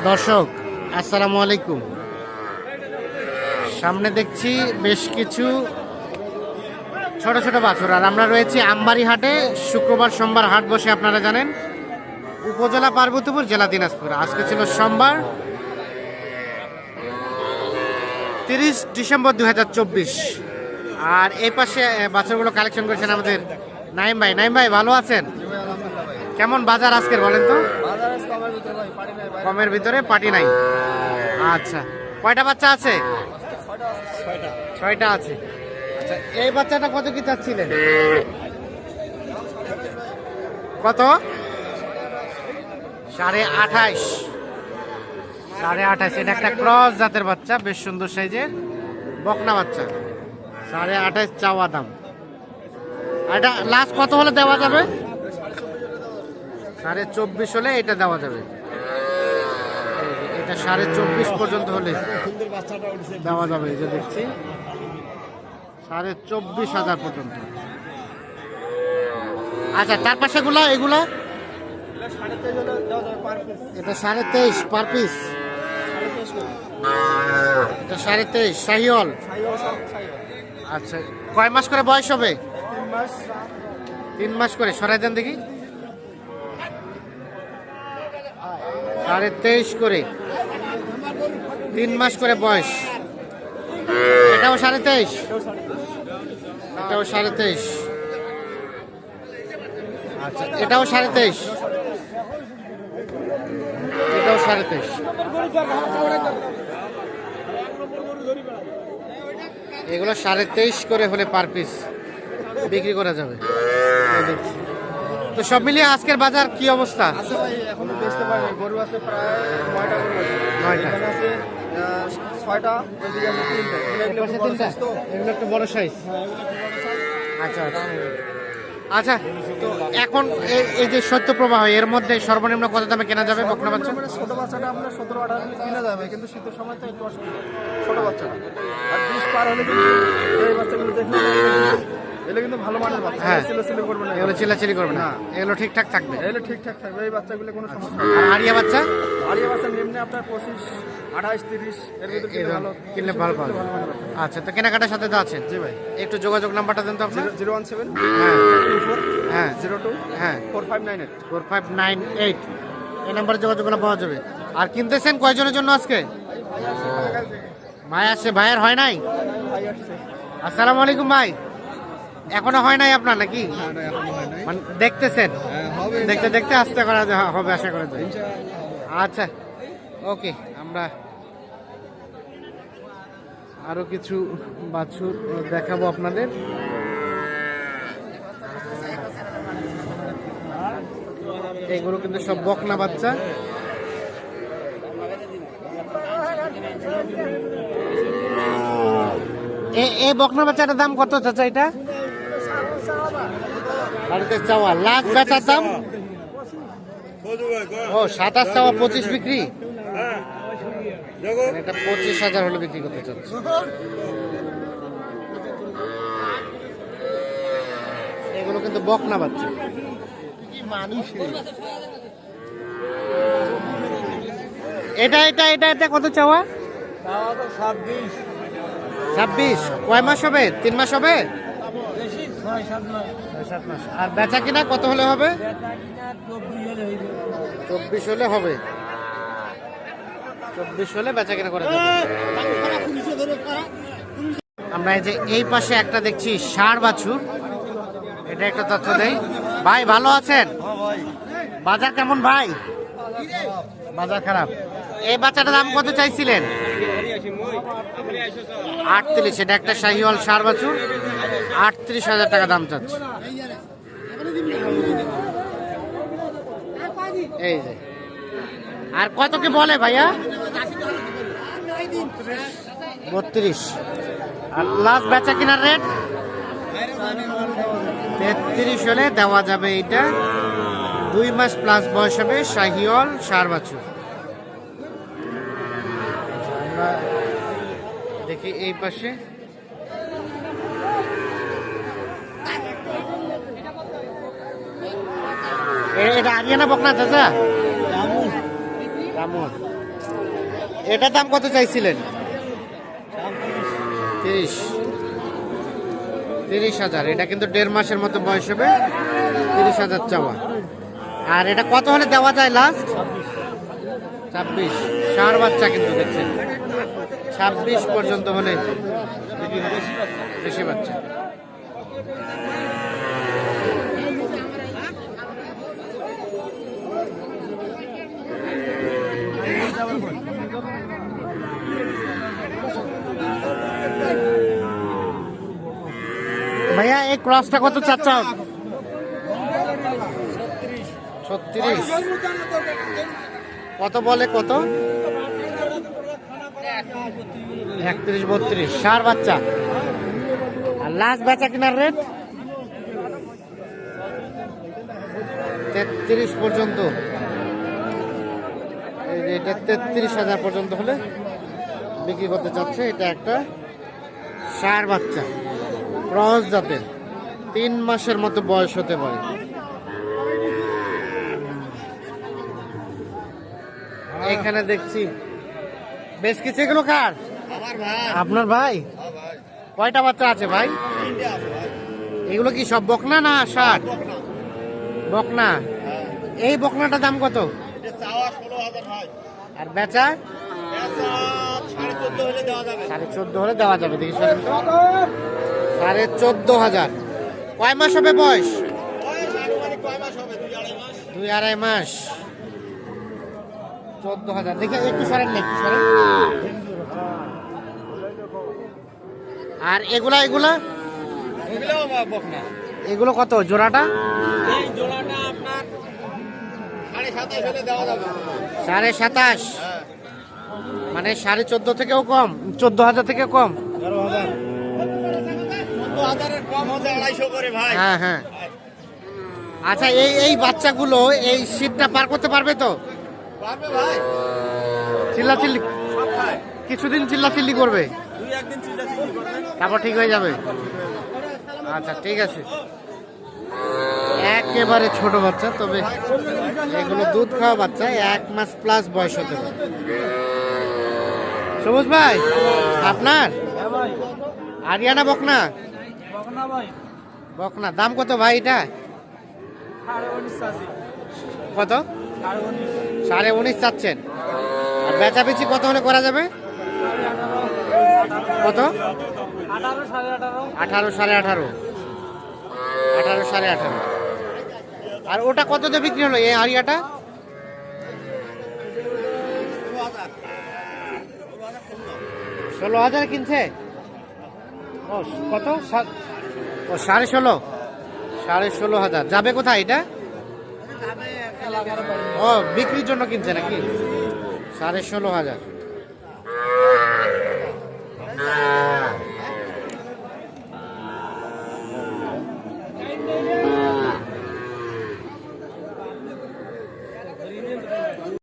দর্শক আসসালামু আলাইকুম। সামনে দেখছি বেশ কিছু ছোট ছোট বাছুর, আর আমরা রয়েছি আমবাড়ি হাটে। শুক্রবার সোমবার হাট বসে, আপনারা জানেন, উপজেলা পার্বতীপুর, জেলা দিনাজপুর। আজকে ছিল সোমবার 30 ডিসেম্বর 2024। আর এই পাশে বাছুরগুলো কালেকশন করেছেন আমাদের নাইম ভাই। নাইম ভাই, ভালো আছেন? কেমন বাজার আজকের বলেন তো? কমের ভিতরে পাটি নাই। আচ্ছা, কয়টা বাচ্চা আছে? ছয়টা আছে। আচ্ছা, এই বাচ্চাটা কত কি চাচ্ছিলেন? কত? 28.5। 28.5। এটা একটা ক্রস জাতের বাচ্চা, বেশ সুন্দর সাইজের বকনা বাচ্চা। 28.5 চাওয়া দাম। এটা লাস্ট কত হলে দেওয়া যাবে? 24.5 হলে এটা দেওয়া যাবে। এটা 24.5 পর্যন্ত হলে দেওয়া যাবে। এই যে দেখছি 24,500 পর্যন্ত। আচ্ছা, তার পাশে এগুলা এটা 23.5 পার পিস। এটা 23.5 শাহিওয়াল। আচ্ছা, কয় মাস করে বয়স হবে? 3 মাস করে। সরাই দেন দেখি। 23.5 করে, 3 মাস করে বয়স। এটাও 23.5। এটাও 23.5। আচ্ছা, এটাও 23.5। এটাও 23.5। এগুলো 23.5 করে হলে পার পিস বিক্রি করা যাবে। তো সব মিলিয়ে আজকের বাজার কি অবস্থা? এখনো বেচতে পারিনি। গরু আছে প্রায় 9টা গরু আছে। 9টা আছে 6টা, ওইদিকে আছে 3টা। এগুলো একটু বড় সাইজ। আচ্ছা আচ্ছা আচ্ছা, তো এখন এই যে সত্য প্রবাহ, এর মধ্যে সর্বনিম্ন কত দামে কেনা যাবে বকনা বাচ্চা? ছোট বাচ্চাটা আপনার 17-18 কিনা যাবে, কিন্তু শীতের সময় তো একটু অসুবিধা। ছোট বাচ্চাটা আর 20 পার হলে কিন্তু এই বাচ্চাগুলো দেখলে এগুলো কিন্তু ভালো মানের বাচ্চা। হ্যাঁ, চিল্লাচিল্লি করবে না, এগুলো চিল্লাচিল্লি করবে না, এগুলো ঠিকঠাক থাকবে। এগুলো ঠিকঠাক থাকবে। এই বাচ্চাগুলো কোনো সমস্যা আর আরিয়া বাচ্চা? আরিয়া বাচ্চা নিম্নে আপনার 25, 28, 30 এর ভিতরে কিনলে ভালো পাবে। আচ্ছা, তো কেনাকাটার সাথে তো আছে। জি ভাই, একটু যোগাযোগ নাম্বারটা দেন তো আপনার। 017 হ্যাঁ 24 হ্যাঁ 02 হ্যাঁ 4598। 4598। এই নাম্বারে যোগাযোগগুলো পাওয়া যাবে। আর কিনতেছেন কয়জনের জন্য আজকে? ভাই আসছে। ভাইয়ের হয় নাই? আসসালামু আলাইকুম ভাই। এখনো হয় নাই আপনার নাকি? মানে দেখতেছেন? দেখতে দেখতে আস্তে করা হবে, আশা করা যায়। আচ্ছা, ওকে। আমরা আরো কিছু বাছুর দেখাবো আপনাদের। এগুলো কিন্তু সব বকনা বাচ্চা। এই বকনা বাচ্চাটার দাম কত চাচা? এটা বাড়িতে চাওয়া, লাখ বেচার দাম? ও, 27 চাওয়া, 25 বিক্রি। এটা 25,000 হলে বিক্রি করতে চাচ্ছে। এগুলো কিন্তু বকনা বাচ্চা। এটা এটা এটা এটা কত চাওয়া? 26। কয় মাস হবে? 3 মাস হবে? 6-7 মাস। আর বেচা কিনা কত হলে হবে? 24 হলে হবে। 24 হলে বেচা কিনা করা যাবে। আমরা এই যে এই পাশে একটা দেখছি ষাঁড় বাছুর। এটা একটা তথ্য দেই। ভাই, ভালো আছেন? বাজার কেমন ভাই? বাজার খারাপ। এই বাচ্চাটার দাম কত চাইছিলেন? 38। এটা একটা শাহিওয়াল ষাঁড় বাছুর, 38,000 টাকা দাম চাচ্ছে। এই যে, আর কত কি বলে ভাইয়া? 32। আর লাস্ট বেচা কিনার রেট 33 হলে দেওয়া যাবে। এটা 2 মাস প্লাস বয়স হবে, শাহিওয়াল ষাঁড় বাছুর। আমরা দেখি এই পাশে। এটা আরিয়ানা বকনা চাচা? রামুর। এটা দাম কত চাইছিলেন? 30,000। এটা কিন্তু 1.5 মাসের মতো বয়স হবে। 30,000 চাওয়া। আর এটা কত হলে দেওয়া যায় লাস্ট? 26। ষাঁড় বাচ্চা কিন্তু দেখছেন, 26 পর্যন্ত হলে বেশি বাচ্চা। ভাইয়া এই ক্রসটা কত চাচ্ছা? 36। কত বলে কত? 31-32। ষাঁড় বাচ্চা। আর লাস্ট বেচা কিনার রেট 33 পর্যন্ত। এটা 33,000 পর্যন্ত হলে বিক্রি করতে চাচ্ছে। এটা একটা ষাঁড় বাচ্চা, ক্রস জাতের, 3 মাসের মতো বয়স হতে পারে। এখানে দেখছি বেশ কিছু। এগুলো কার? আপনার ভাই? কয়টা বাচ্চা আছে ভাই? এগুলো কি সব বকনা না ষাঁড়? বকনা। এই বকনাটার দাম কত? আর বেচা? 14.5 হলে দেওয়া যাবে। দেখি 14.5। কয় মাস হবে বয়স? 2-2.5 মাস। 14,000। দেখে একটু সরেন না, একটু সরেন। আর এগুলা এগুলা এগুলো কত জোড়াটা? আপনার 27.5। মানে 14.5 থেকেও কম, 14,000 থেকে কম। হ্যাঁ হ্যাঁ। আচ্ছা, এই বাচ্চাগুলো এই শীতটা পার করতে পারবে তো? চিল্লাচিল্লি কিছুদিন চিল্লাচিল্লি করবে, তারপর ঠিক হয়ে যাবে। আচ্ছা ঠিক আছে। একেবারে ছোট বাচ্চা, তবে এগুলো দুধ খাওয়া বাচ্চা, 1 মাস প্লাস বয়স হতে পারে। সবুজ ভাই আপনার আরিয়ানা বকনা? বকনা। দাম কত ভাই এটা? কত? 19.5 চাচ্ছেন। আর বেচাবেচি কত হলে করা যাবে? কত? 18, 18.5। 18, 18.5। আর ওটা কত দিয়ে বিক্রি হলো এই আরিয়াটা? 16,000 কিনছে। ও কত? 16.5। 16,500। যাবে কোথায় এটা? ও বিক্রির জন্য কিনছে নাকি? 16,500।